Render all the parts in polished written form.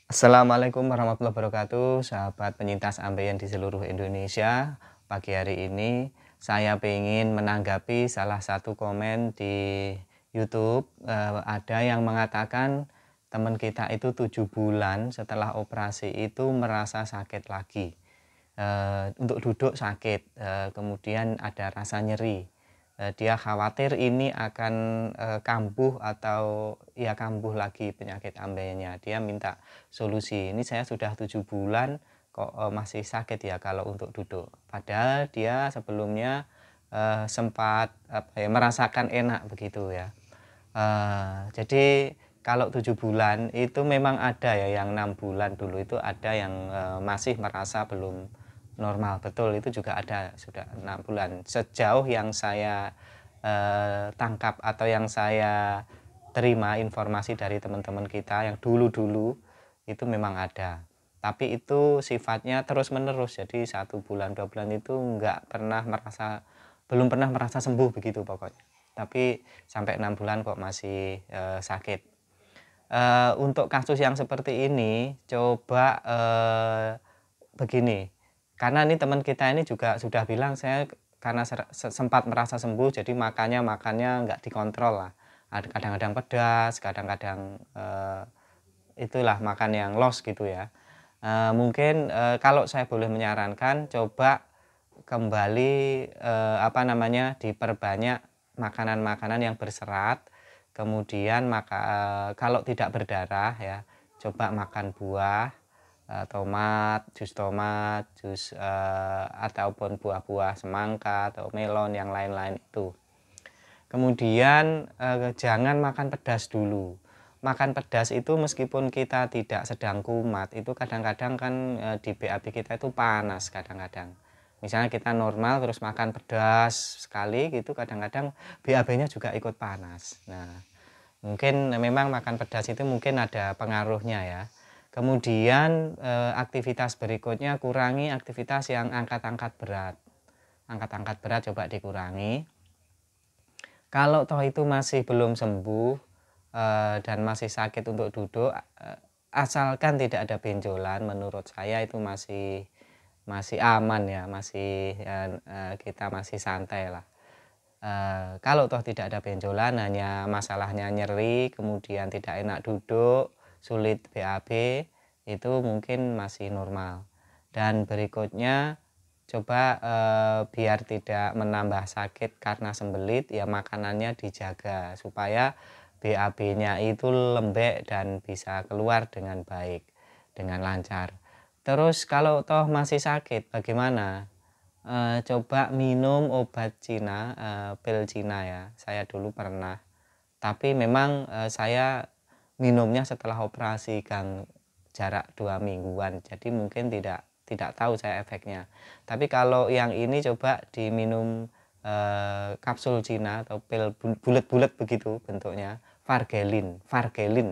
Assalamualaikum warahmatullahi wabarakatuh, sahabat penyintas ambeien di seluruh Indonesia. Pagi hari ini saya ingin menanggapi salah satu komen di YouTube. Ada yang mengatakan teman kita itu 7 bulan setelah operasi itu merasa sakit lagi. Untuk duduk sakit, kemudian ada rasa nyeri. Dia khawatir ini akan kambuh atau ya kambuh lagi penyakit ambeinya. Dia minta solusi. Ini saya sudah 7 bulan kok masih sakit ya kalau untuk duduk. Padahal dia sebelumnya sempat merasakan enak begitu ya. Jadi kalau 7 bulan itu memang ada ya, yang 6 bulan dulu itu ada yang masih merasa belum normal, betul, itu juga ada, sudah 6 bulan. Sejauh yang saya tangkap atau yang saya terima informasi dari teman-teman kita yang dulu-dulu itu memang ada. Tapi itu sifatnya terus-menerus, jadi 1 bulan 2 bulan itu belum pernah merasa sembuh begitu pokoknya. Tapi sampai 6 bulan kok masih sakit. Untuk kasus yang seperti ini coba begini, karena ini teman kita ini juga sudah bilang, saya karena sempat merasa sembuh jadi makannya nggak dikontrol lah. Kadang-kadang pedas, kadang-kadang itulah makan yang loss gitu ya. Mungkin kalau saya boleh menyarankan, coba kembali diperbanyak makanan-makanan yang berserat. Kemudian kalau tidak berdarah ya, coba makan buah, tomat, jus ataupun buah-buah semangka atau melon yang lain-lain itu. Kemudian jangan makan pedas dulu. Makan pedas itu meskipun kita tidak sedang kumat, itu kadang-kadang kan di BAB kita itu panas kadang-kadang. Misalnya kita normal terus makan pedas sekali gitu, kadang-kadang BAB-nya juga ikut panas. Nah, mungkin memang makan pedas itu mungkin ada pengaruhnya ya. Kemudian aktivitas berikutnya, kurangi aktivitas yang angkat-angkat berat. Angkat-angkat berat coba dikurangi. Kalau toh itu masih belum sembuh dan masih sakit untuk duduk, asalkan tidak ada benjolan, menurut saya itu masih aman ya, kita masih santai lah. Kalau toh tidak ada benjolan, hanya masalahnya nyeri, kemudian tidak enak duduk, sulit BAB, itu mungkin masih normal. Dan berikutnya coba biar tidak menambah sakit karena sembelit, ya makanannya dijaga supaya BAB-nya itu lembek dan bisa keluar dengan baik, dengan lancar. Terus kalau toh masih sakit bagaimana? Coba minum obat Cina, pil Cina ya. Saya dulu pernah, tapi memang saya minumnya setelah operasi Kang, jarak 2 mingguan, jadi mungkin tidak tahu saya efeknya. Tapi kalau yang ini coba diminum kapsul Cina atau pil bulat-bulat begitu bentuknya, Vargelin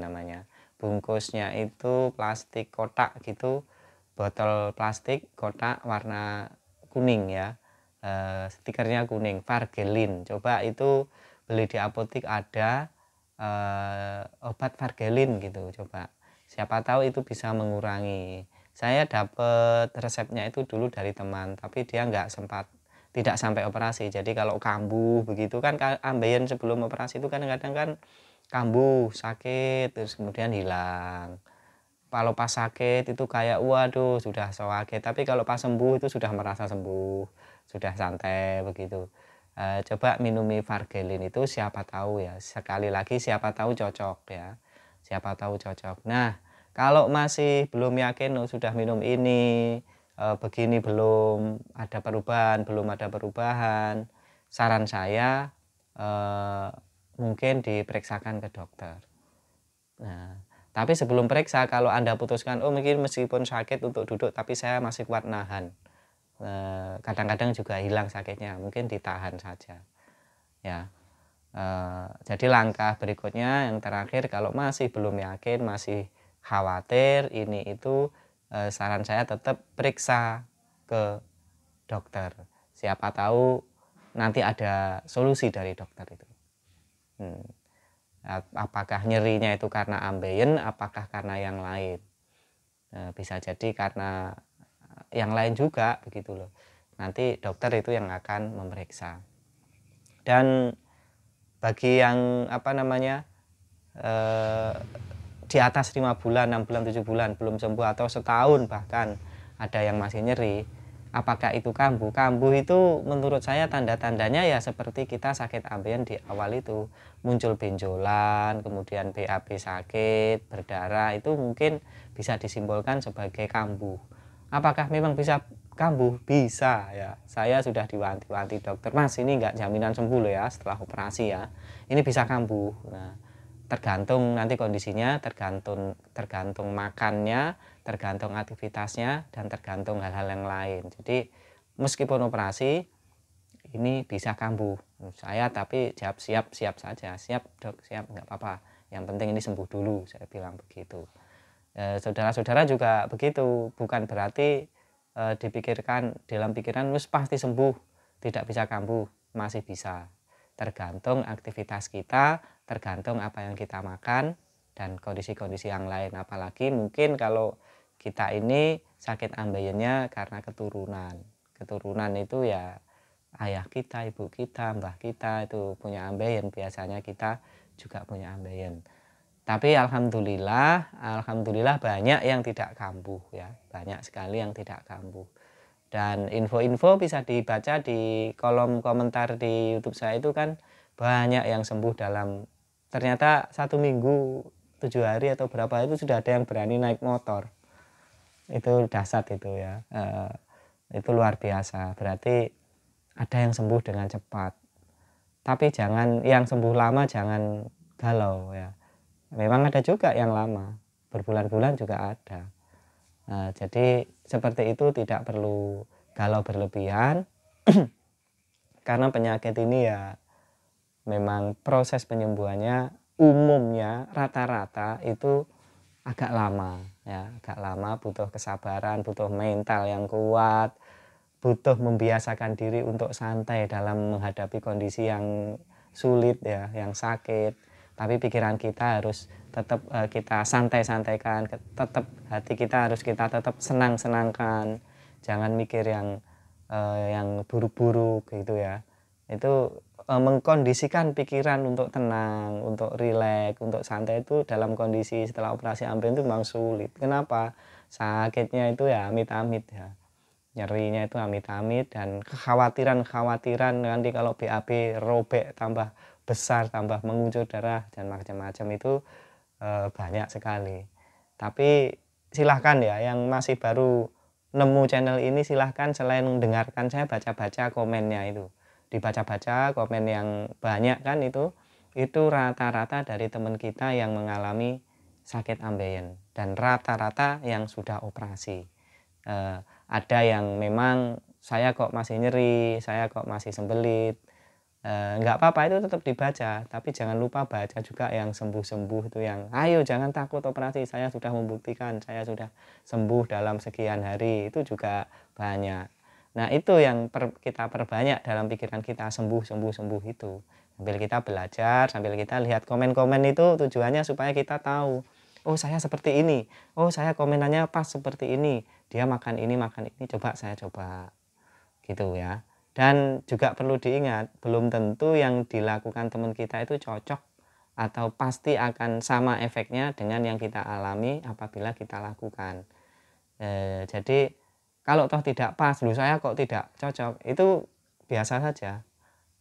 namanya. Bungkusnya itu plastik kotak gitu, botol plastik kotak warna kuning ya, stikernya kuning, Vargelin. Coba itu beli di apotek ada obat Vargelin gitu, coba siapa tahu itu bisa mengurangi. Saya dapat resepnya itu dulu dari teman, tapi dia tidak sampai operasi. Jadi kalau kambuh begitu kan, ambeien sebelum operasi itu kadang-kadang kan kambuh, sakit, terus kemudian hilang. Kalau pas sakit itu kayak waduh sudah sakit, tapi kalau pas sembuh itu sudah merasa sembuh, sudah santai begitu. Coba minumi Vargelin itu, siapa tahu ya, sekali lagi siapa tahu cocok ya, siapa tahu cocok. Nah, kalau masih belum yakin, oh, sudah minum ini begini belum ada perubahan, saran saya mungkin diperiksakan ke dokter. Nah, tapi sebelum periksa, kalau Anda putuskan, oh mungkin meskipun sakit untuk duduk tapi saya masih kuat nahan, kadang-kadang juga hilang sakitnya, mungkin ditahan saja ya. Jadi langkah berikutnya yang terakhir, kalau masih belum yakin, masih khawatir ini itu, saran saya tetap periksa ke dokter, siapa tahu nanti ada solusi dari dokter itu. Apakah nyerinya itu karena ambeien, apakah karena yang lain. Bisa jadi karena yang lain juga begitu loh. Nanti dokter itu yang akan memeriksa. Dan bagi yang apa namanya di atas 5 bulan, 6 bulan, 7 bulan belum sembuh atau setahun bahkan ada yang masih nyeri, apakah itu kambuh? Kambuh itu menurut saya tanda-tandanya ya seperti kita sakit ambeien di awal itu, muncul benjolan, kemudian BAB sakit, berdarah, itu mungkin bisa disimbolkan sebagai kambuh. Apakah memang bisa kambuh? Bisa ya. Saya sudah diwanti-wanti dokter, Mas ini enggak jaminan sembuh loh ya setelah operasi ya. Ini bisa kambuh. Nah, tergantung nanti kondisinya, tergantung makannya, tergantung aktivitasnya, dan tergantung hal-hal yang lain. Jadi meskipun operasi ini bisa kambuh. Saya tapi jawab siap saja. Siap dok, siap, nggak apa-apa. Yang penting ini sembuh dulu, saya bilang begitu. Saudara-saudara juga begitu, bukan berarti dipikirkan dalam pikiran wis pasti sembuh, tidak bisa kambuh, masih bisa. Tergantung aktivitas kita, tergantung apa yang kita makan, dan kondisi-kondisi yang lain. Apalagi mungkin kalau kita ini sakit ambeiennya karena keturunan. Keturunan itu ya ayah kita, ibu kita, mbah kita itu punya ambeien, biasanya kita juga punya ambeien. Tapi alhamdulillah banyak yang tidak kambuh ya, banyak sekali yang tidak kambuh. Dan info-info bisa dibaca di kolom komentar di YouTube saya itu kan banyak yang sembuh dalam ternyata 1 minggu, 7 hari atau berapa itu sudah ada yang berani naik motor. Itu dahsyat itu ya. Itu luar biasa. Berarti ada yang sembuh dengan cepat. Tapi jangan yang sembuh lama jangan galau ya. Memang ada juga yang lama, berbulan-bulan juga ada. Nah, jadi seperti itu tidak perlu galau berlebihan karena penyakit ini ya memang proses penyembuhannya umumnya rata-rata itu agak lama ya, agak lama, butuh kesabaran, butuh mental yang kuat, butuh membiasakan diri untuk santai dalam menghadapi kondisi yang sulit ya, yang sakit. Tapi pikiran kita harus tetap kita santai-santaikan, tetap hati kita harus kita tetap senang-senangkan, jangan mikir yang buruk-buruk gitu ya. Itu mengkondisikan pikiran untuk tenang, untuk rileks, untuk santai itu dalam kondisi setelah operasi ambeien itu memang sulit. Kenapa? Sakitnya itu ya amit-amit ya, nyerinya itu amit-amit, dan kekhawatiran nanti kalau BAB robek tambah besar, tambah mengucur darah dan macam-macam itu banyak sekali. Tapi silahkan ya yang masih baru nemu channel ini, silahkan selain mendengarkan saya baca-baca komennya itu, dibaca-baca komen yang banyak kan itu rata-rata dari teman kita yang mengalami sakit ambeien dan rata-rata yang sudah operasi. Ada yang memang saya kok masih nyeri, saya kok masih sembelit, nggak apa-apa itu tetap dibaca, tapi jangan lupa baca juga yang sembuh-sembuh itu, yang ayo jangan takut operasi, saya sudah membuktikan saya sudah sembuh dalam sekian hari, itu juga banyak. Nah itu yang kita perbanyak dalam pikiran kita, sembuh itu, sambil kita belajar, sambil kita lihat komen-komen itu tujuannya supaya kita tahu, oh saya seperti ini, oh saya komenannya pas seperti ini, dia makan ini, coba saya coba gitu ya. Dan juga perlu diingat, belum tentu yang dilakukan teman kita itu cocok atau pasti akan sama efeknya dengan yang kita alami apabila kita lakukan. Jadi kalau toh tidak pas, loh saya kok tidak cocok, itu biasa saja.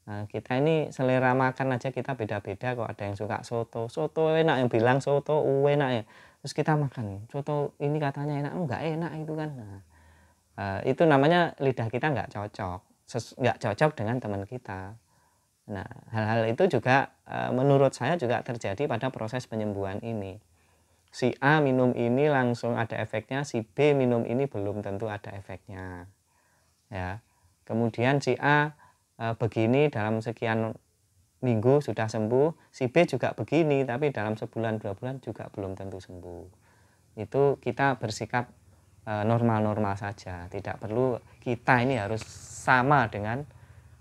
Nah, kita ini selera makan aja kita beda-beda kok, ada yang suka soto enak, yang bilang soto enak ya. Terus kita makan, soto ini katanya enak, enggak enak itu kan. Nah, itu namanya lidah kita nggak cocok dengan teman kita. Nah, hal-hal itu juga menurut saya juga terjadi pada proses penyembuhan ini. Si A minum ini langsung ada efeknya, si B minum ini belum tentu ada efeknya. Ya. Kemudian si A begini dalam sekian minggu sudah sembuh, si B juga begini tapi dalam sebulan 2 bulan juga belum tentu sembuh. Itu kita bersikap normal-normal saja, tidak perlu kita ini harus sama dengan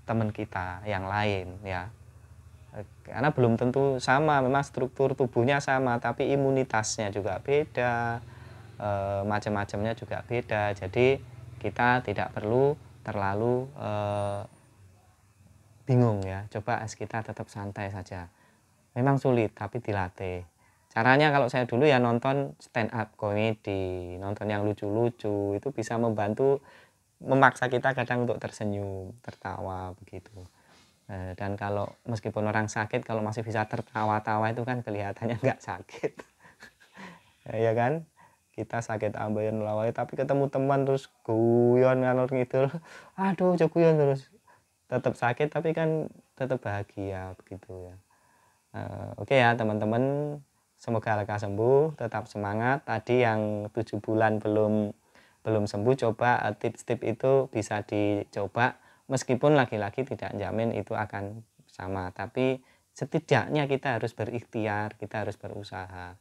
teman kita yang lain ya, karena belum tentu sama, memang struktur tubuhnya sama tapi imunitasnya juga beda, macam-macamnya juga beda. Jadi kita tidak perlu terlalu bingung ya. Coba kita tetap santai saja. Memang sulit tapi dilatih. Caranya kalau saya dulu ya nonton stand up komedi, nonton yang lucu-lucu, itu bisa membantu memaksa kita kadang untuk tersenyum, tertawa begitu. Dan kalau meskipun orang sakit kalau masih bisa tertawa-tawa itu kan kelihatannya nggak sakit. Ya kan? Kita sakit ambeien lawai tapi ketemu teman terus guyon ngalor ngidul. Aduh, guyon terus. Tetap sakit tapi kan tetap bahagia begitu ya. Oke ya teman-teman, semoga lekas sembuh, tetap semangat. Tadi yang 7 bulan belum sembuh, coba tips-tips itu bisa dicoba, meskipun lagi-lagi tidak jamin itu akan sama, tapi setidaknya kita harus berikhtiar, kita harus berusaha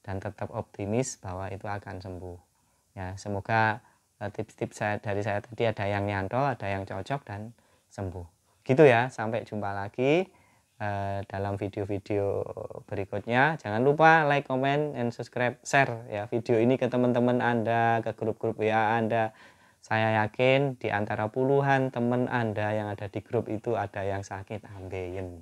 dan tetap optimis bahwa itu akan sembuh ya. Semoga tips-tips dari saya tadi ada yang nyantol, ada yang cocok dan sembuh gitu ya. Sampai jumpa lagi dalam video-video berikutnya. Jangan lupa like, comment, and subscribe, share ya video ini ke teman-teman Anda, ke grup-grup WA Anda. Saya yakin di antara puluhan teman Anda yang ada di grup itu ada yang sakit ambeien.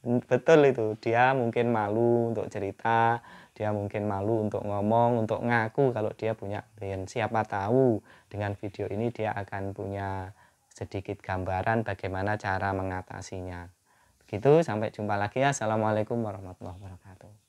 Betul itu, dia mungkin malu untuk cerita, dia mungkin malu untuk ngomong, untuk ngaku kalau dia punya ambeien. Siapa tahu dengan video ini dia akan punya sedikit gambaran bagaimana cara mengatasinya. Begitu, sampai jumpa lagi. Assalamualaikum warahmatullahi wabarakatuh.